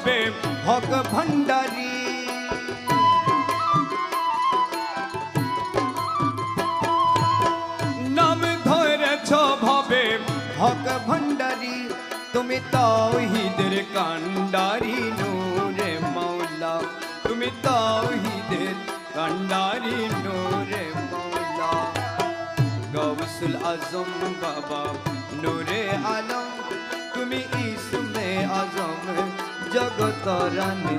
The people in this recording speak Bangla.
ভবে হক ভান্ডারী। নাম ধরেছ ভবে হক ভান্ডারী, তুমি তাওহীদের কান্ডারি নূরে মৌলা, তুমি তাওহীদের কান্ডারি নূরে মৌলা। গৌসুল আজম বাবা নূরে আলম, তুমি ইসমে আজম জগতরানি।